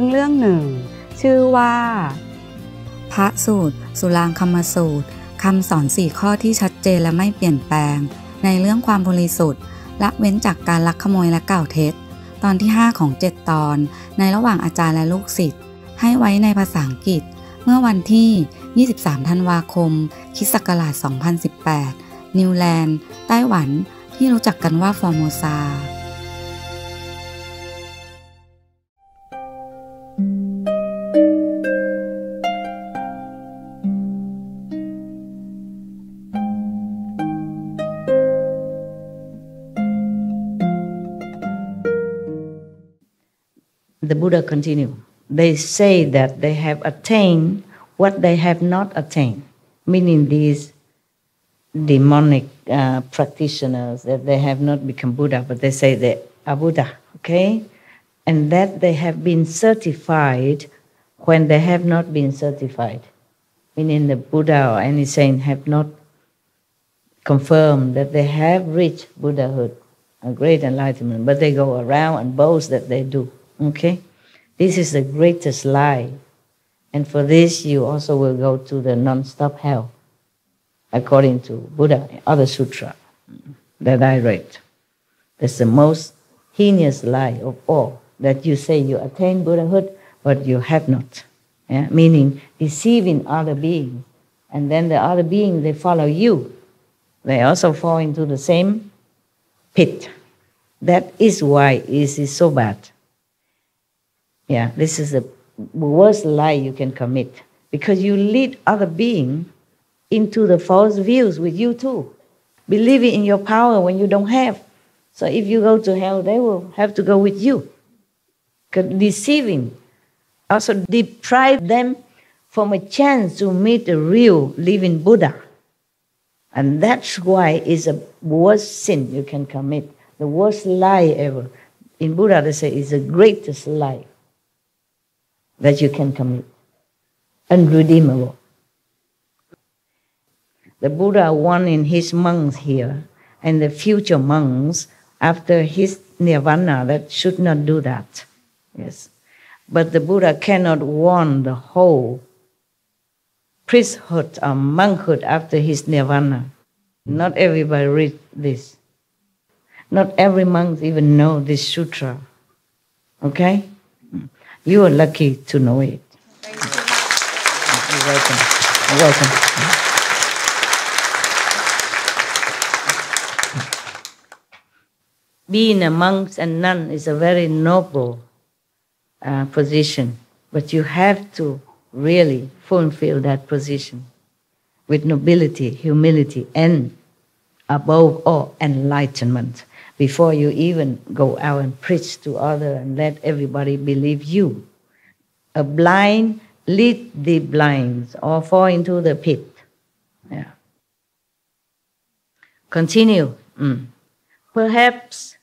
เรื่องหนึ่งชื่อว่าพระสูตรสุรางคัมสูตรคำสอน4ข้อที่ชัดเจนและไม่เปลี่ยนแปลงในเรื่องความบริสุทธิ์ละเว้นจากการลักขโมยและกล่าวเท็จตอนที่5ของ7ตอนในระหว่างอาจารย์และลูกศิษย์ให้ไว้ในภาษาอังกฤษเมื่อวันที่23ธันวาคมค.ศ. 2018นิวแลนด์ไต้หวันที่รู้จักกันว่าฟอร์โมซาThe Buddha continued. They say that they have attained what they have not attained, meaning these demonic practitioners, that they have not become Buddha, but they say they are Buddha, okay? And that they have been certified when they have not been certified, meaning the Buddha or any saint have not confirmed that they have reached Buddhahood, a great enlightenment, but they go around and boast that they do. Okay? This is the greatest lie. And for this, you also will go to the non-stop hell, according to Buddha, other sutra that I read. That's the most heinous lie of all, that you say you attain Buddhahood, but you have not. Yeah? Meaning deceiving other beings. And then the other beings, they follow you. They also fall into the same pit. That is why it is so bad. Yeah, this is the worst lie you can commit, because you lead other beings into the false views with you too, believing in your power when you don't have. So if you go to hell, they will have to go with you. Deceiving also deprive them from a chance to meet the real living Buddha. And that's why it's the worst sin you can commit, the worst lie ever. In Buddha, they say it's the greatest lie that you can commit, unredeemable. The Buddha warning his monks here and the future monks after his nirvana that should not do that. Yes, but the Buddha cannot warn the whole priesthood or monkhood after his nirvana. Not everybody read this. Not every monk even know this sutra. Okay? You are lucky to know it. Thank you. You're welcome. You're welcome. Being a monk and nun is a very noble position, but you have to really fulfill that position with nobility, humility, and above all, enlightenment, before you even go out and preach to others and let everybody believe you. A blind lead the blind or fall into the pit. Yeah. Continue. Perhaps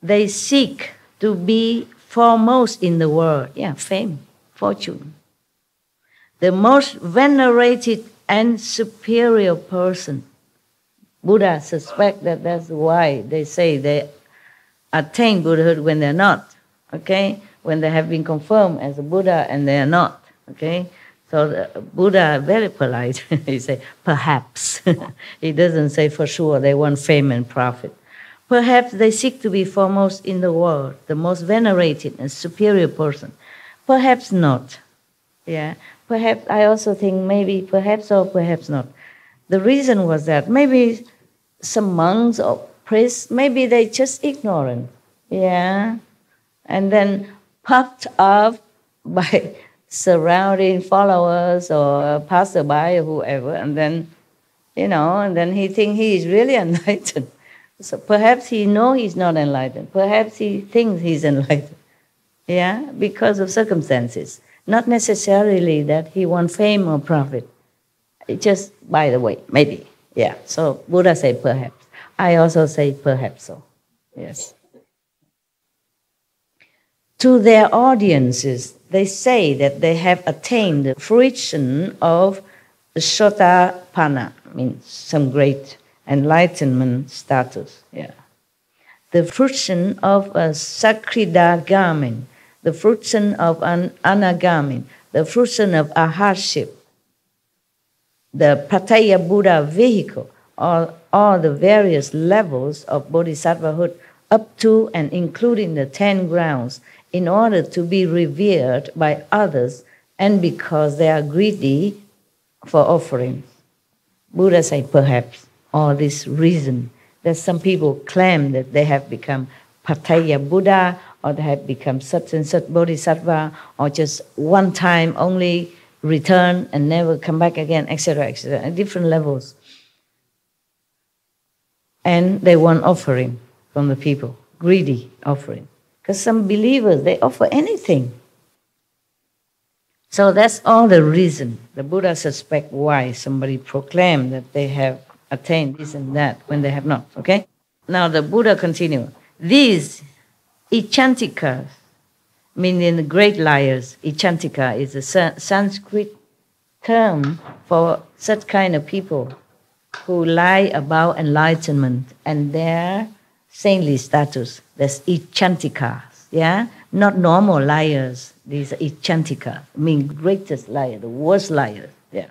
they seek to be foremost in the world. Yeah, fame, fortune. The most venerated and superior person. Buddha suspect that that's why they say they attain Buddhahood when they're not, okay? When they have been confirmed as a Buddha and they are not, okay? So the Buddha very polite. He say, perhaps. He doesn't say for sure they want fame and profit. Perhaps they seek to be foremost in the world, the most venerated and superior person. Perhaps not. Yeah. Perhaps I also think maybe perhaps or perhaps not. The reason was that maybe some monks or priests, maybe they just ignorant, yeah, and then puffed up by surrounding followers or passerby or whoever, and then, you know, and then he think he is really enlightened. So perhaps he know he's not enlightened. Perhaps he thinks he's enlightened, yeah, because of circumstances. Not necessarily that he wants fame or profit. It just, by the way, maybe. Yeah, so Buddha said perhaps. I also say perhaps so, yes. To their audiences, they say that they have attained the fruition of Sotapanna, means some great enlightenment status, yeah. The fruition of a Sakridagami, the fruition of an anagami, the fruition of a hardship, the Pattaya Buddha vehicle, all the various levels of bodhisattvahood up to and including the 10 grounds in order to be revered by others and because they are greedy for offerings. Buddha said perhaps all this reason that some people claim that they have become Pattaya Buddha or they have become such and such bodhisattva or just one time only return and never come back again, etc., etc., at different levels. And they want offering from the people, greedy offering. Because some believers, they offer anything. So that's all the reason the Buddha suspect why somebody proclaimed that they have attained this and that when they have not, okay? Now the Buddha continued. These Ichantikas, meaning the great liars, Ichantika is a Sanskrit term for such kind of people who lie about enlightenment and their saintly status. That's Ichantikas, yeah? Not normal liars. These are Ichantikas, mean greatest liar, the worst liars, yeah.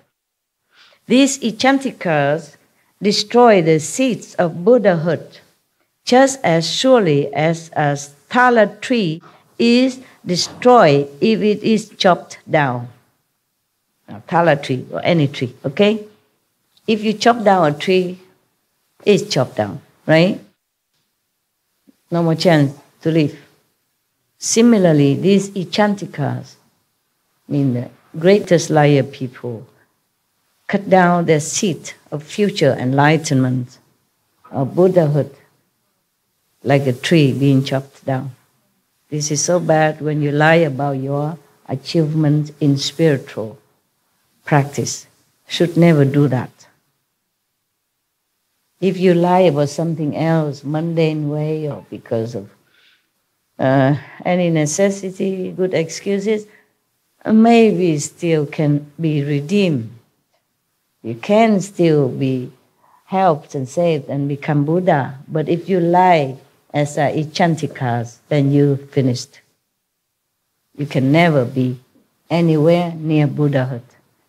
These Ichantikas destroy the seeds of Buddhahood just as surely as a thala tree is destroyed if it is chopped down. Now, thala tree or any tree, okay? If you chop down a tree, it's chopped down, right? No more chance to live. Similarly, these Ichantikas, mean the greatest liar people, cut down their seed of future enlightenment, of Buddhahood, like a tree being chopped down. This is so bad when you lie about your achievement in spiritual practice. Should never do that. If you lie about something else, mundane way, or because of any necessity, good excuses, maybe still can be redeemed. You can still be helped and saved and become Buddha. But if you lie as Ichantikas, then you finished. You can never be anywhere near Buddhahood.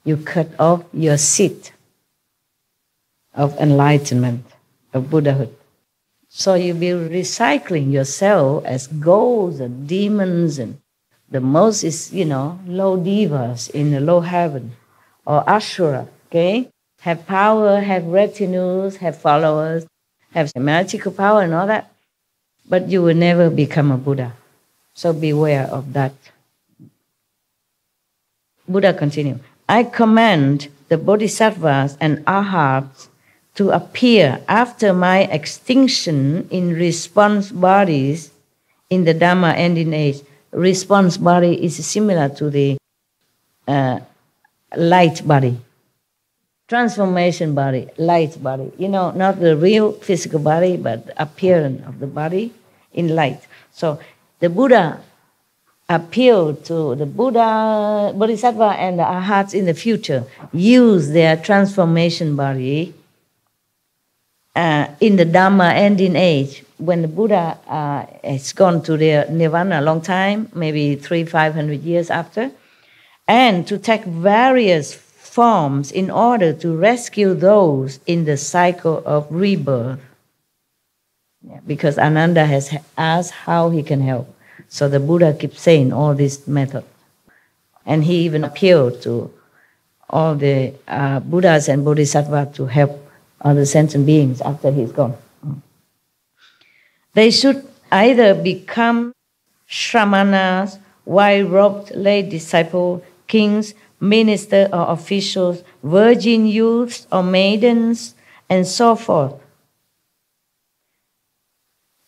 You cut off your seed of enlightenment, of Buddhahood. So you'll be recycling yourself as ghosts and demons and the most is, low devas in the low heaven or Ashura, okay? Have power, have retinues, have followers, have magical power and all that. But you will never become a Buddha. So beware of that. Buddha continued, I command the bodhisattvas and arhats to appear after my extinction in response bodies in the Dhamma ending age. Response body is similar to the light body. Transformation body, light body. Not the real physical body, but the appearance of the body in light. So the Buddha appealed to the Buddha, Bodhisattva and the arhats in the future, use their transformation body in the Dhamma ending age. When the Buddha has gone to their nirvana a long time, maybe 300-500 years after, and to take various forms in order to rescue those in the cycle of rebirth. Yeah, because Ananda has asked how he can help. So the Buddha keeps saying all this method. And he even appealed to all the Buddhas and Bodhisattvas to help other sentient beings after he's gone. They should either become shramanas, white-robed lay disciples, kings, ministers or officials, virgin youths or maidens, and so forth.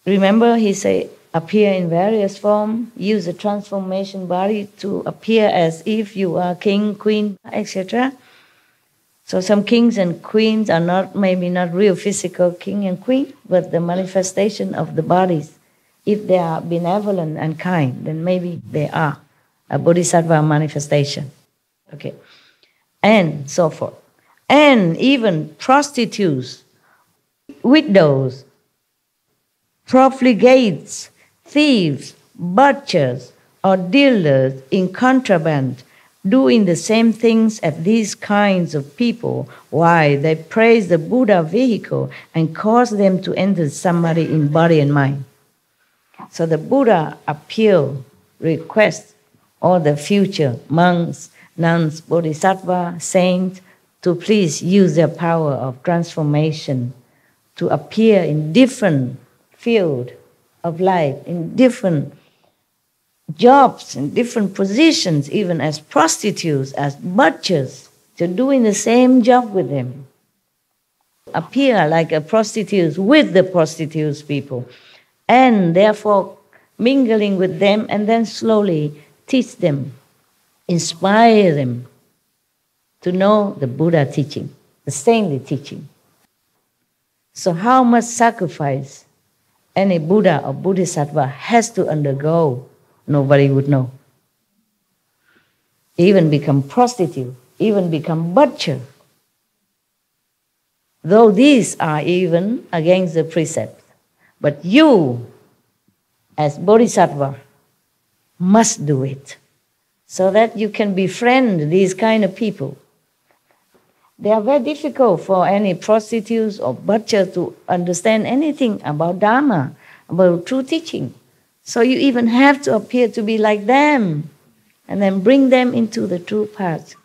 Remember, he said, appear in various forms, use a transformation body to appear as if you are king, queen, etc. So some kings and queens are maybe not real physical king and queen, but the manifestation of the bodies. If they are benevolent and kind, then maybe they are a bodhisattva manifestation. Okay, and so forth. And even prostitutes, widows, profligates, thieves, butchers, or dealers in contraband doing the same things as these kinds of people. Why? They praise the Buddha vehicle and cause them to enter samadhi in body and mind. So the Buddha appeal, request all the future monks, nuns, bodhisattva, saints to please use their power of transformation to appear in different field of life, in different jobs, in different positions, even as prostitutes, as butchers. They're doing the same job with them. Appear like a prostitute with the prostitutes people, and therefore mingling with them, and then slowly teach them, inspire them to know the Buddha teaching, the saintly teaching. So how much sacrifice any Buddha or Bodhisattva has to undergo, nobody would know. Even become prostitute, even become butcher. Though these are even against the precept. But you, as Bodhisattva, must do it so that you can befriend these kind of people. They are very difficult for any prostitutes or butcher to understand anything about Dharma, about true teaching. So you even have to appear to be like them and then bring them into the true path.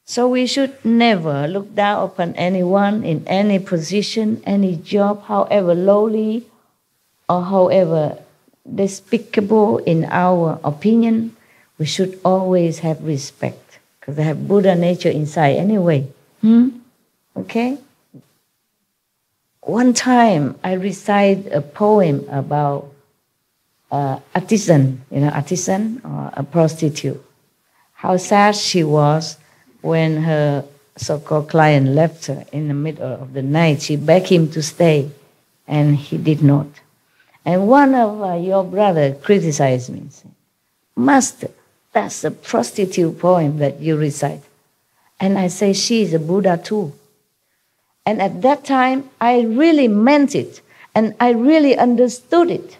So we should never look down upon anyone in any position, any job, however lowly or however despicable in our opinion. We should always have respect. Because they have Buddha nature inside anyway. Okay? One time I recite a poem about artisan, artisan or a prostitute. How sad she was when her so-called client left her in the middle of the night. She begged him to stay, and he did not. And one of your brother criticized me, saying, "Master, that's a prostitute poem that you recite." And I say, she is a Buddha too. And at that time, I really meant it. And I really understood it.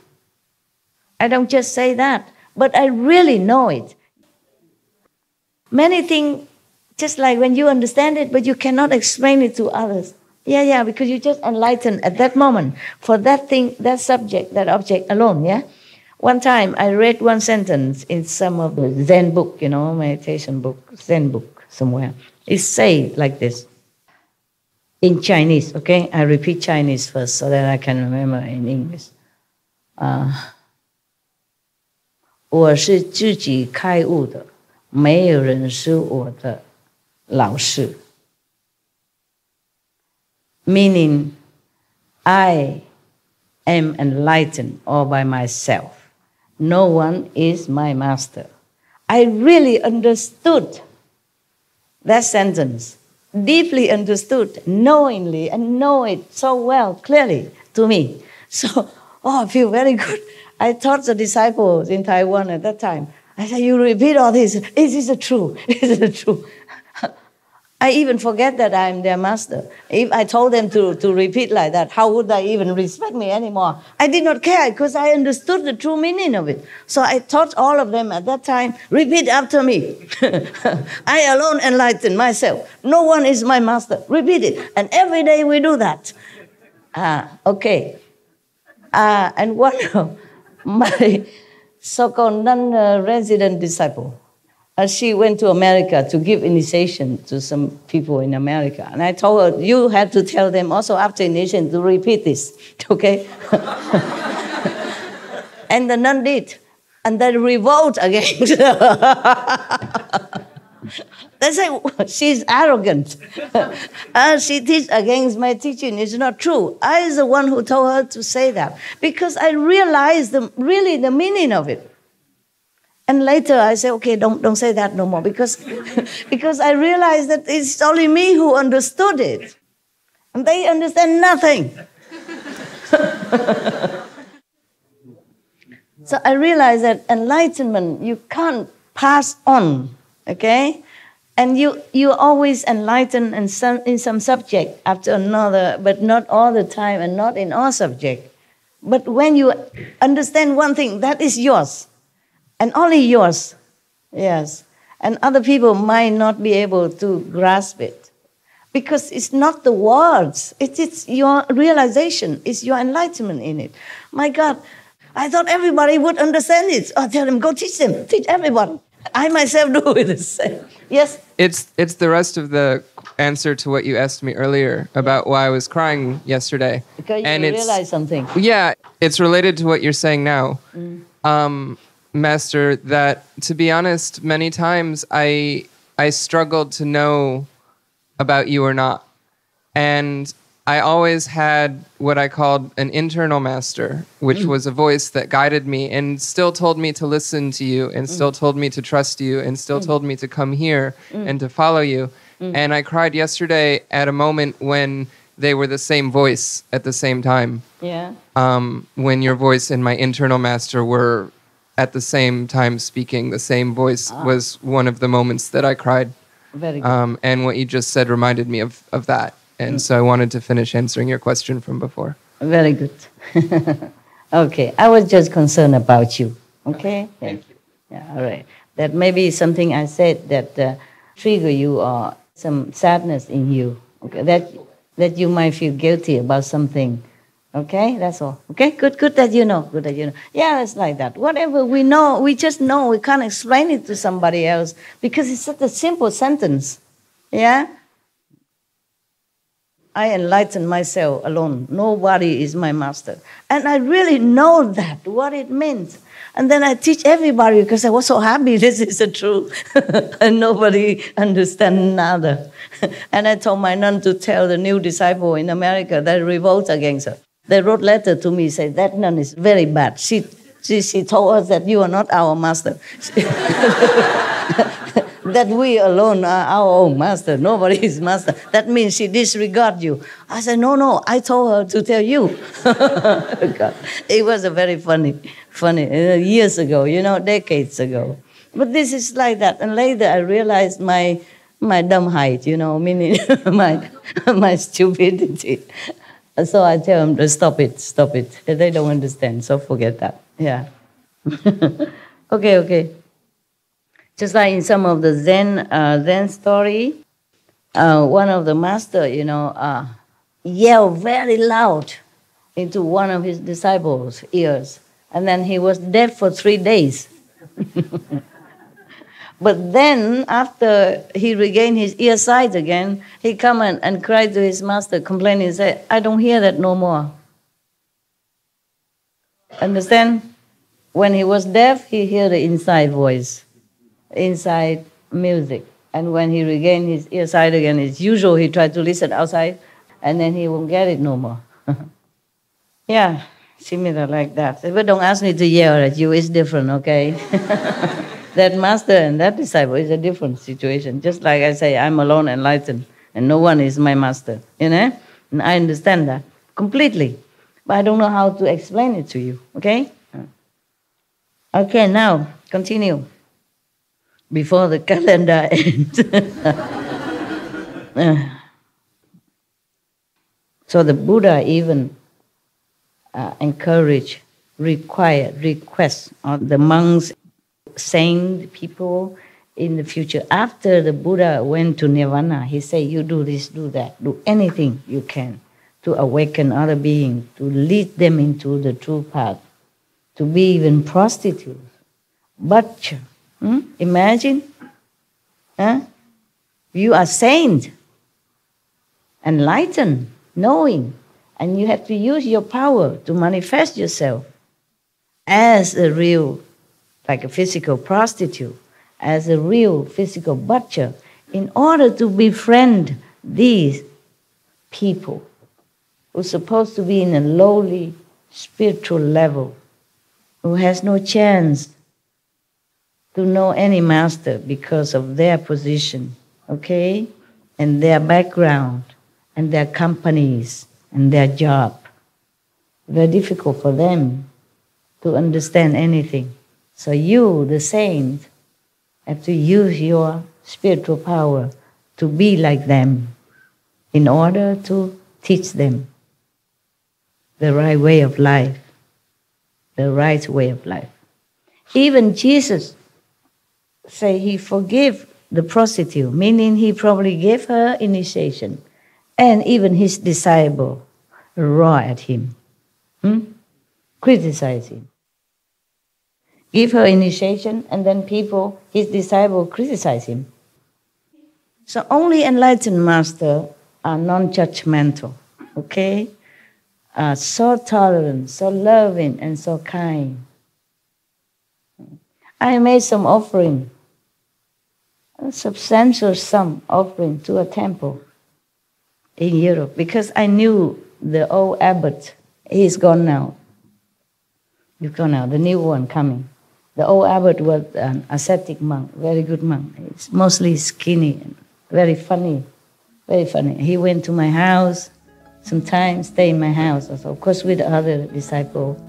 I don't just say that, but I really know it. Many things, just like when you understand it, but you cannot explain it to others. Yeah, because you just enlightened at that moment for that thing, that subject, that object alone, yeah? One time I read one sentence in some of the Zen book, meditation book, Zen book somewhere. It says like this, in Chinese, okay? I repeat Chinese first so that I can remember in English. 我是自己开悟的，没有人是我的老师。 Meaning, I am enlightened all by myself. No one is my master. I really understood that sentence, deeply understood, knowingly, and know it so well, clearly to me. So, I feel very good. I taught the disciples in Taiwan at that time. I said, you repeat all this. Is this true? Is it true? I even forget that I'm their master. If I told them to repeat like that, how would they even respect me anymore? I did not care because I understood the true meaning of it. So I taught all of them at that time, repeat after me. I alone enlighten myself. No one is my master. Repeat it. And every day we do that. Okay. And one of my so-called non-resident disciple, she went to America to give initiation to some people in America. And I told her, you have to tell them also after initiation to repeat this, okay? And the nun did. And they revolt against her. They say, she's arrogant. She teaches against my teaching. It's not true. I is the one who told her to say that. Because I realized really the meaning of it. And later I say, okay, don't say that no more, because I realized that it's only me who understood it. And they understand nothing. So I realized that enlightenment, you can't pass on, okay? And you always enlighten in some subject after another, but not all the time and not in all subject. But when you understand one thing, that is yours, and only yours, yes. And other people might not be able to grasp it, because it's not the words, it's your realization, it's your enlightenment in it. My God, I thought everybody would understand it. I tell them, go teach them, teach everybody. I myself do it the same. Yes? It's the rest of the answer to what you asked me earlier about why I was crying yesterday. Because you realize something. Yeah, it's related to what you're saying now. Master, that to be honest, many times I struggled to know about you or not. And I always had what I called an internal master, which was a voice that guided me and still told me to listen to you and still told me to trust you and still told me to come here and to follow you. And I cried yesterday at a moment when they were the same voice at the same time. Yeah. When your voice and my internal master were at the same time speaking, the same voice was one of the moments that I cried. Very good. And what you just said reminded me of that. And so I wanted to finish answering your question from before. Very good. Okay, I was just concerned about you. Okay? Thank you. Yeah, all right. That maybe something I said that trigger you or some sadness in you. Okay, that you might feel guilty about something. Okay, that's all. Okay, good that you know. Good that you know. Yeah, it's like that. Whatever we know, we just know. We can't explain it to somebody else because it's such a simple sentence. Yeah? I enlighten myself alone. Nobody is my master. And I really know that, what it means. And then I teach everybody because I was so happy this is the truth. And nobody understands nada. And I told my nun to tell the new disciple in America that revolt against her. They wrote letter to me, say that nun is very bad. She told us that you are not our master. That we alone are our own master. Nobody is master. That means she disregards you. I said, no, I told her to tell you. God. It was a very funny, years ago, decades ago. But this is like that. And later I realized my dumbheit, meaning my stupidity. So I tell them to stop it. They don't understand, so forget that. Yeah. Okay. Just like in some of the Zen story, one of the master, yelled very loud into one of his disciples' ears, and then he was dead for 3 days. But then, after he regained his ear sight again, he come and cried to his master, complaining, and said, I don't hear that no more. Understand? When he was deaf, he heard the inside voice, inside music. And when he regained his ear sight again, it's usual he tried to listen outside, and then he won't get it no more. Yeah, similar like that. But don't ask me to yell at you, it's different, okay? That master and that disciple is a different situation. Just like I say, I'm alone enlightened, and no one is my master, And I understand that completely. But I don't know how to explain it to you, okay? Okay, now, continue. Before the calendar ends. So the Buddha even encouraged, request on the monks, saint people in the future. After the Buddha went to Nirvana, he said, you do this, do that, do anything you can to awaken other beings, to lead them into the true path, to be even prostitutes. But imagine, you are saint, enlightened, knowing, and you have to use your power to manifest yourself as a real, like a physical prostitute, as a real physical butcher, in order to befriend these people who are supposed to be in a lowly spiritual level, who has no chance to know any master because of their position, okay? And their background, and their companies, and their job. Very difficult for them to understand anything. So you, the saint, have to use your spiritual power to be like them in order to teach them the right way of life. the right way of life. Even Jesus say he forgave the prostitute, meaning he probably gave her initiation. And even his disciple roar at him, criticize him. Give her initiation, and then people, his disciple, criticize him. So only enlightened master are non-judgmental, okay? Are so tolerant, so loving, and so kind. I made some offering, a substantial sum offering to a temple in Europe, because I knew the old abbot, he's gone now. He's gone now, the new one coming. The old abbot was an ascetic monk, very good monk. He's mostly skinny and very funny, very funny. He went to my house, sometimes stay in my house also, of course with the other disciples.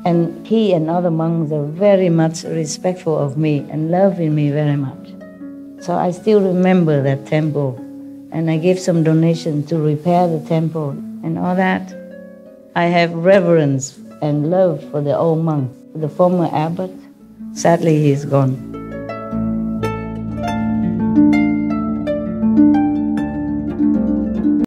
And he and other monks are very much respectful of me and loving me very much. So I still remember that temple. And I gave some donation to repair the temple and all that. I have reverence and love for the old monk, the former abbot. Sadly, he's gone.